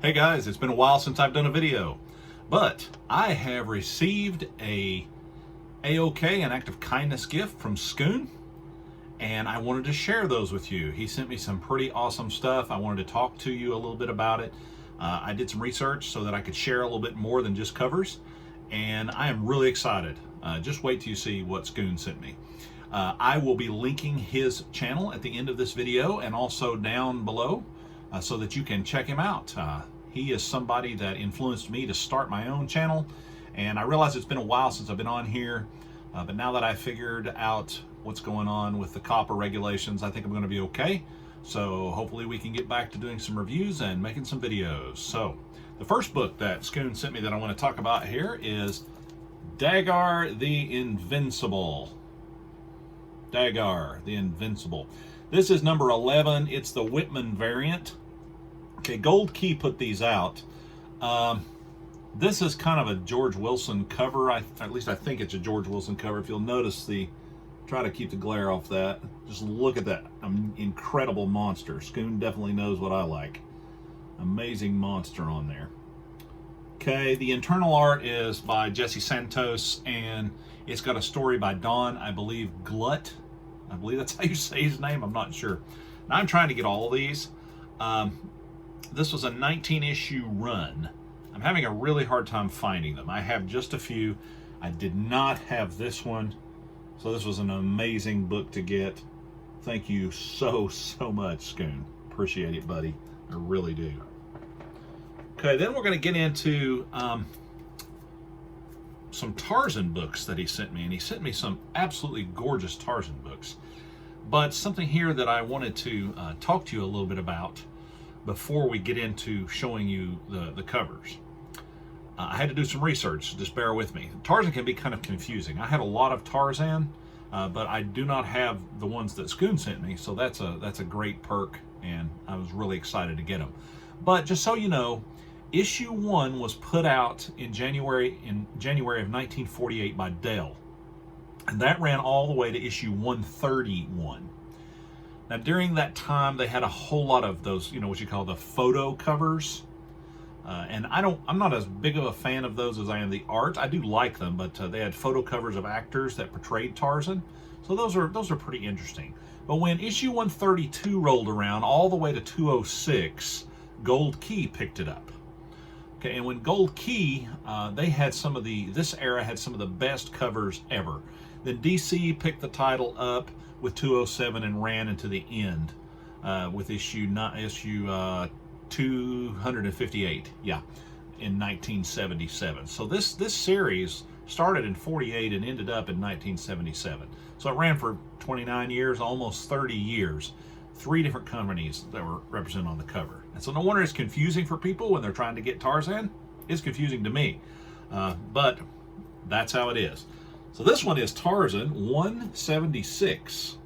Hey guys, it's been a while since I've done a video, but I have received a AOK, an act of kindness gift from Schoon, and I wanted to share those with you. He sent me some pretty awesome stuff. I wanted to talk to you a little bit about it. I did some research so that I could share a little bit more than just covers, and I am really excited. Just wait till you see what Schoon sent me. I will be linking his channel at the end of this video and also down below so that you can check him out. He is somebody that influenced me to start my own channel, and I realize it's been a while since I've been on here, but now that I figured out what's going on with the copper regulations, I think I'm going to be okay. So hopefully we can get back to doing some reviews and making some videos. So the first book that Schoon sent me that I want to talk about here is Dagger the Invincible. Dagger the Invincible. This is number 11. It's the Whitman variant. Okay, Gold Key put these out. This is kind of a George Wilson cover. At least I think it's a George Wilson cover. If you'll notice try to keep the glare off that. Just look at that incredible monster. Schoon definitely knows what I like. Amazing monster on there. Okay, the internal art is by Jesse Santos, and it's got a story by Don, I believe, Glut. I believe that's how you say his name. I'm not sure. Now, I'm trying to get all of these. This was a 19-issue run. I'm having a really hard time finding them. I have just a few. I did not have this one. So this was an amazing book to get. Thank you so much, Schoon. Appreciate it, buddy. I really do. Okay, then we're going to get into some Tarzan books that he sent me. And he sent me some absolutely gorgeous Tarzan books. But something here that I wanted to talk to you a little bit about before we get into showing you the covers. I had to do some research, just bear with me. Tarzan can be kind of confusing. I had a lot of Tarzan, but I do not have the ones that Schoon sent me, so that's a great perk, and I was really excited to get them. But just so you know, issue 1 was put out in January of 1948 by Dell, and that ran all the way to issue 131. Now, during that time, they had a whole lot of those, what you call the photo covers. And I'm not as big of a fan of those as I am the art. I do like them, but they had photo covers of actors that portrayed Tarzan. So those are pretty interesting. But when issue 132 rolled around all the way to 206, Gold Key picked it up. Okay, and when Gold Key, they had this era had some of the best covers ever. Then DC picked the title up with 207 and ran into the end with issue 258, yeah, in 1977. So this series started in 48 and ended up in 1977. So it ran for 29 years, almost 30 years. 3 different companies that were represented on the cover. And so no wonder it's confusing for people when they're trying to get Tarzan. It's confusing to me, but that's how it is. So this one is Tarzan 176.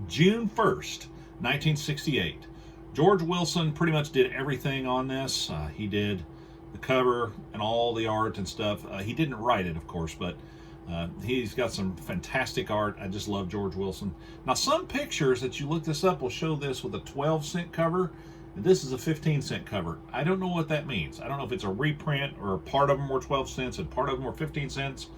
June 1st, 1968. George Wilson pretty much did everything on this. He did the cover and all the art and stuff. He didn't write it, of course, but he's got some fantastic art. I just love George Wilson. Now, some pictures that you look this up will show this with a 12-cent cover. And this is a 15-cent cover. I don't know what that means. I don't know if it's a reprint or part of them were 12 cents and part of them were 15 cents.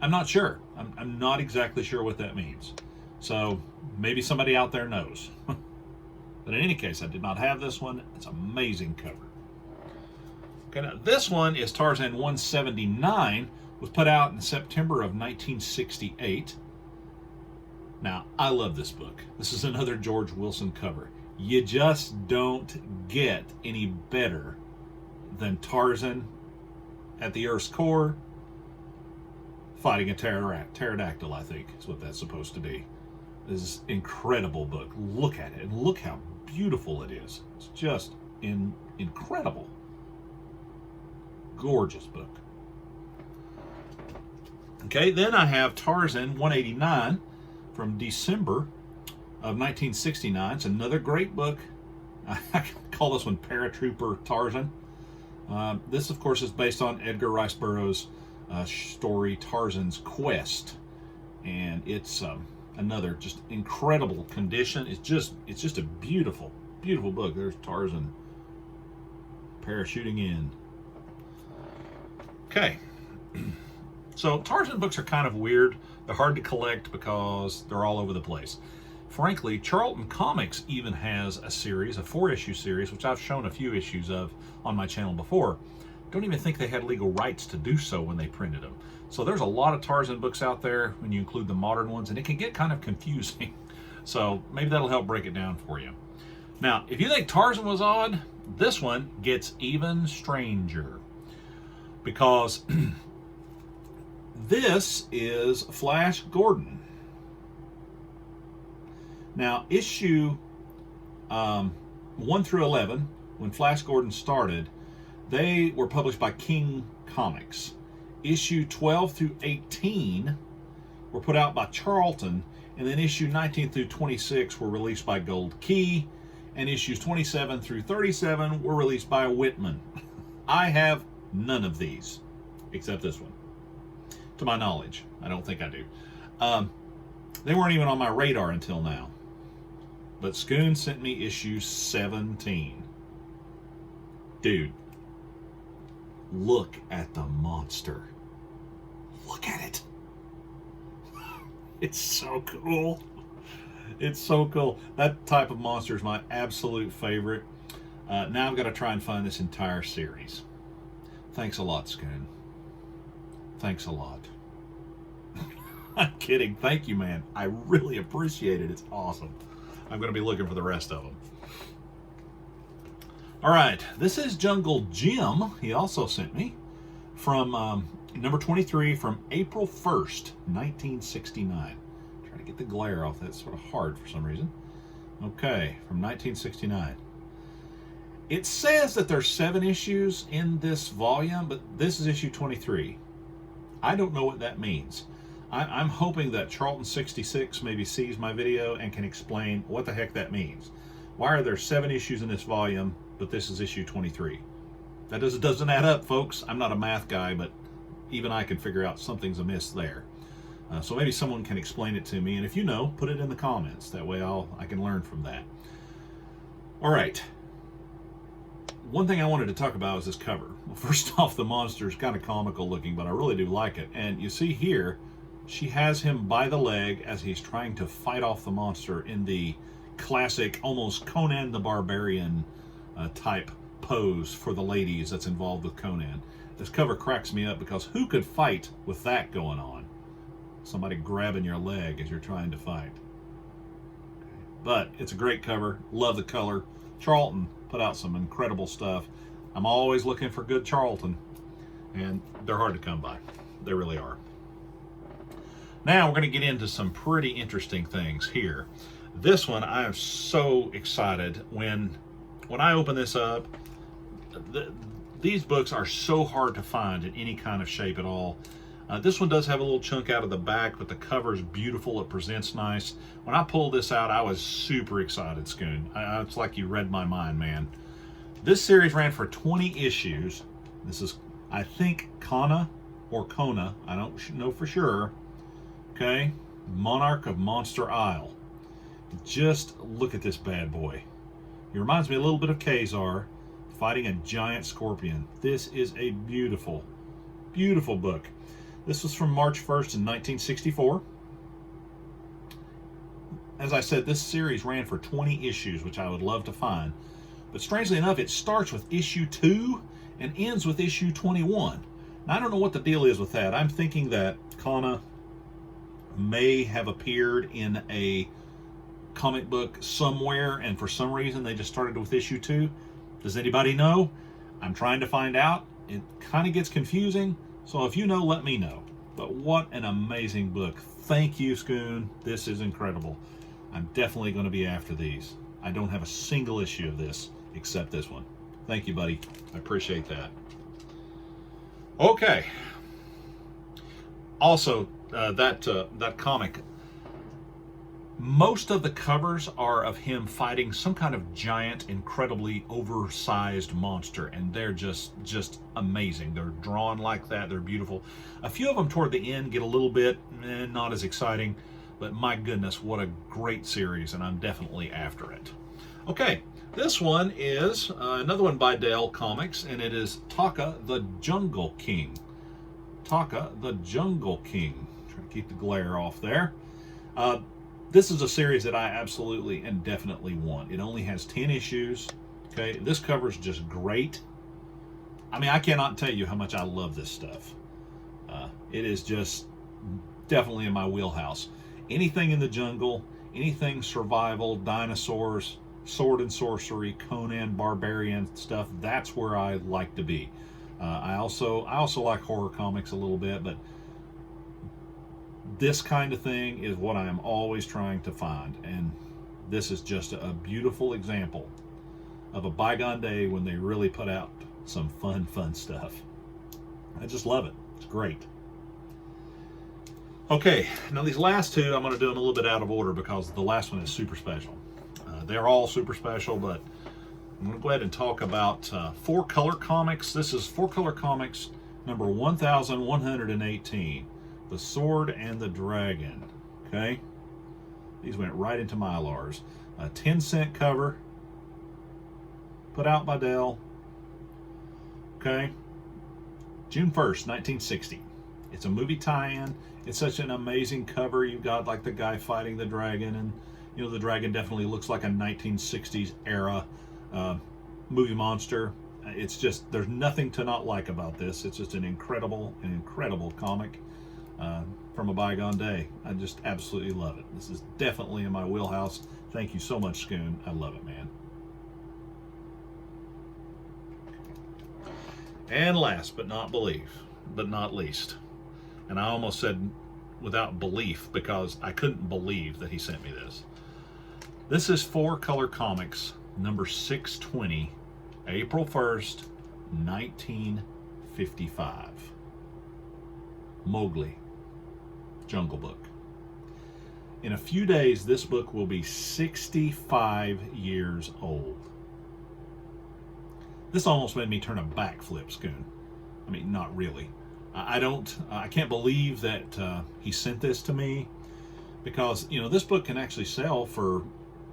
I'm not sure. I'm not exactly sure what that means. So maybe somebody out there knows. But in any case, I did not have this one. It's an amazing cover. Okay, now this one is Tarzan 179. Was put out in September of 1968. Now, I love this book. This is another George Wilson cover. You just don't get any better than Tarzan at the Earth's core fighting a pterodactyl, I think is what that's supposed to be. This is an incredible book. Look at it and look how beautiful it is. It's just incredible. Gorgeous book. Okay, then I have Tarzan 189 from December of 1969. It's another great book. I call this one Paratrooper Tarzan. This, of course, is based on Edgar Rice Burroughs' story Tarzan's Quest, and it's another just incredible condition. It's just a beautiful beautiful book. There's Tarzan parachuting in. Okay. So Tarzan books are kind of weird. They're hard to collect because they're all over the place. Frankly, Charlton Comics even has a series, a 4-issue series, which I've shown a few issues of on my channel before. Don't even think they had legal rights to do so when they printed them. So there's a lot of Tarzan books out there when you include the modern ones, and it can get kind of confusing. So maybe that'll help break it down for you. Now, if you think Tarzan was odd, this one gets even stranger. Because this is Flash Gordon. Now, issue 1 through 11, when Flash Gordon started, they were published by King Comics. Issue 12 through 18 were put out by Charlton, and then issue 19 through 26 were released by Gold Key, and issues 27 through 37 were released by Whitman. I have none of these, except this one. To my knowledge, I don't think I do. They weren't even on my radar until now. But Schoon sent me issue 17. Dude, look at the monster. Look at it. It's so cool. It's so cool. That type of monster is my absolute favorite. Now I've got to try and find this entire series. Thanks a lot, Schoon. Thanks a lot. I'm kidding. Thank you, man. I really appreciate it. It's awesome. I'm going to be looking for the rest of them. All right. This is Jungle Jim. He also sent me from number 23 from April 1st, 1969. Trying to get the glare off. That's sort of hard for some reason. Okay. From 1969. It says that there's 7 issues in this volume, but this is issue 23. I don't know what that means. I'm hoping that Charlton 66 maybe sees my video and can explain what the heck that means. Why are there 7 issues in this volume, but this is issue 23? That doesn't add up, folks. I'm not a math guy, but even I can figure out something's amiss there. So maybe someone can explain it to me, and if you know, put it in the comments. That way I can learn from that. All right. One thing I wanted to talk about is this cover. Well, first off, the monster is kind of comical looking, but I really do like it. And you see here, she has him by the leg as he's trying to fight off the monster in the classic, almost Conan the Barbarian type pose for the ladies that's involved with Conan. This cover cracks me up because who could fight with that going on? Somebody grabbing your leg as you're trying to fight. But it's a great cover. Love the color. Charlton put out some incredible stuff. I'm always looking for good Charlton, and they're hard to come by. They really are. Now we're going to get into some pretty interesting things here. This one, I am so excited. When I open this up, these books are so hard to find in any kind of shape at all. This one does have a little chunk out of the back, but the cover is beautiful. It presents nice. When I pulled this out, I was super excited, Schoon. It's like you read my mind, man. This series ran for 20 issues. This is, I think, Kona or Kona. I don't know for sure. Okay, Monarch of Monster Isle. Just look at this bad boy. He reminds me a little bit of Kazar fighting a giant scorpion. This is a beautiful, beautiful book. This was from March 1st in 1964. As I said, this series ran for 20 issues, which I would love to find. But strangely enough, it starts with issue 2 and ends with issue 21. Now, I don't know what the deal is with that. I'm thinking that Kona may have appeared in a comic book somewhere, and for some reason they just started with issue 2. Does anybody know? I'm trying to find out. It kind of gets confusing, so if you know, let me know. But what an amazing book. Thank you, Schoon. This is incredible. I'm definitely going to be after these. I don't have a single issue of this except this one. Thank you, buddy. I appreciate that. Okay. Also, that comic, most of the covers are of him fighting some kind of giant, incredibly oversized monster, and they're just amazing. They're drawn like that. They're beautiful. A few of them toward the end get a little bit not as exciting, but my goodness, what a great series, and I'm definitely after it. Okay, this one is another one by Dell Comics, and it is Taka the Jungle King. Taka the Jungle King. Trying to keep the glare off there. This is a series that I absolutely and definitely want. It only has 10 issues. Okay, this cover is just great. I mean, I cannot tell you how much I love this stuff. It is just definitely in my wheelhouse. Anything in the jungle, anything survival, dinosaurs, sword and sorcery, Conan, barbarian stuff, that's where I like to be. I also like horror comics a little bit, but this kind of thing is what I am always trying to find, and this is just a beautiful example of a bygone day when they really put out some fun stuff. I just love it. It's great. Okay, now these last two I'm going to do them a little bit out of order because the last one is super special. They're all super special, but I'm going to go ahead and talk about 4-Color Comics. This is 4-Color Comics number 1118, The Sword and the Dragon. Okay, these went right into Mylars. A 10-cent cover, put out by Dell. Okay, June 1st, 1960. It's a movie tie-in. It's such an amazing cover. You've got like the guy fighting the dragon, and you know the dragon definitely looks like a 1960s era movie monster. It's just, there's nothing to not like about this. It's just an incredible comic from a bygone day. I just absolutely love it. This is definitely in my wheelhouse. Thank you so much, Schoon. I love it, man. And last but not least, and I almost said without belief because I couldn't believe that he sent me this. This is 4-Color Comics number 620, April 1st, 1955. Mowgli, Jungle Book. In a few days, this book will be 65 years old. This almost made me turn a backflip, Schoon. I mean, not really. I can't believe that he sent this to me, because, you know, this book can actually sell for,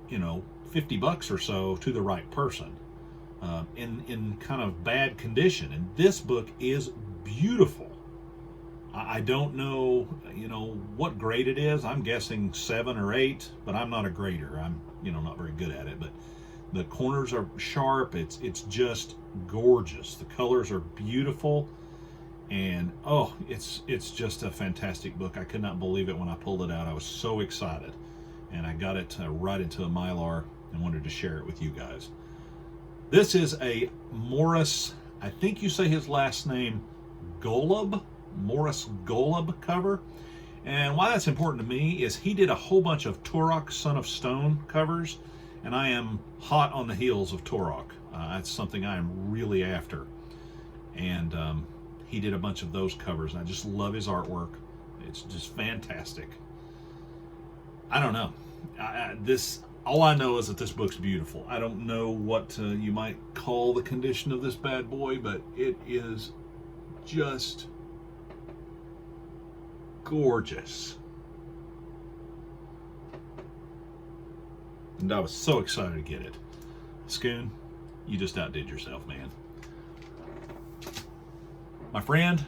you know, $50 or so to the right person in kind of bad condition. And this book is beautiful. I don't know, you know, what grade it is. I'm guessing 7 or 8, but I'm not a grader. I'm, you know, not very good at it, but the corners are sharp. It's just gorgeous. The colors are beautiful. And oh, it's just a fantastic book. I could not believe it when I pulled it out. I was so excited, and I got it right into a Mylar and wanted to share it with you guys. This is a Morris, I think you say his last name, Golub, Morris Golub cover. And why that's important to me is he did a whole bunch of Turok, Son of Stone covers, and I am hot on the heels of Turok. That's something I am really after. And he did a bunch of those covers, and I just love his artwork. It's just fantastic. I don't know. All I know is that this book's beautiful. I don't know what you might call the condition of this bad boy, but it is just gorgeous. And I was so excited to get it. Schoon, you just outdid yourself, man. My friend,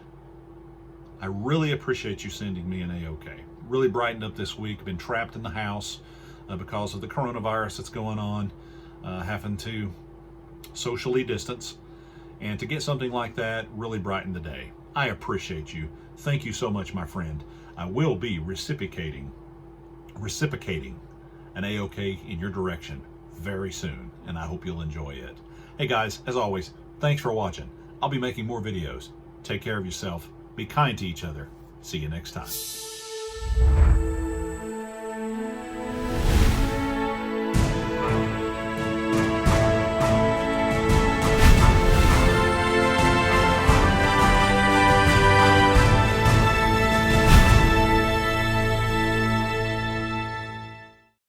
I really appreciate you sending me an AOK. Really brightened up this week. Been trapped in the house because of the coronavirus that's going on. Having to socially distance. And to get something like that really brightened the day. I appreciate you. Thank you so much, my friend. I will be reciprocating an AOK in your direction very soon, and I hope you'll enjoy it. Hey guys, as always, thanks for watching. I'll be making more videos. Take care of yourself. Be kind to each other. See you next time.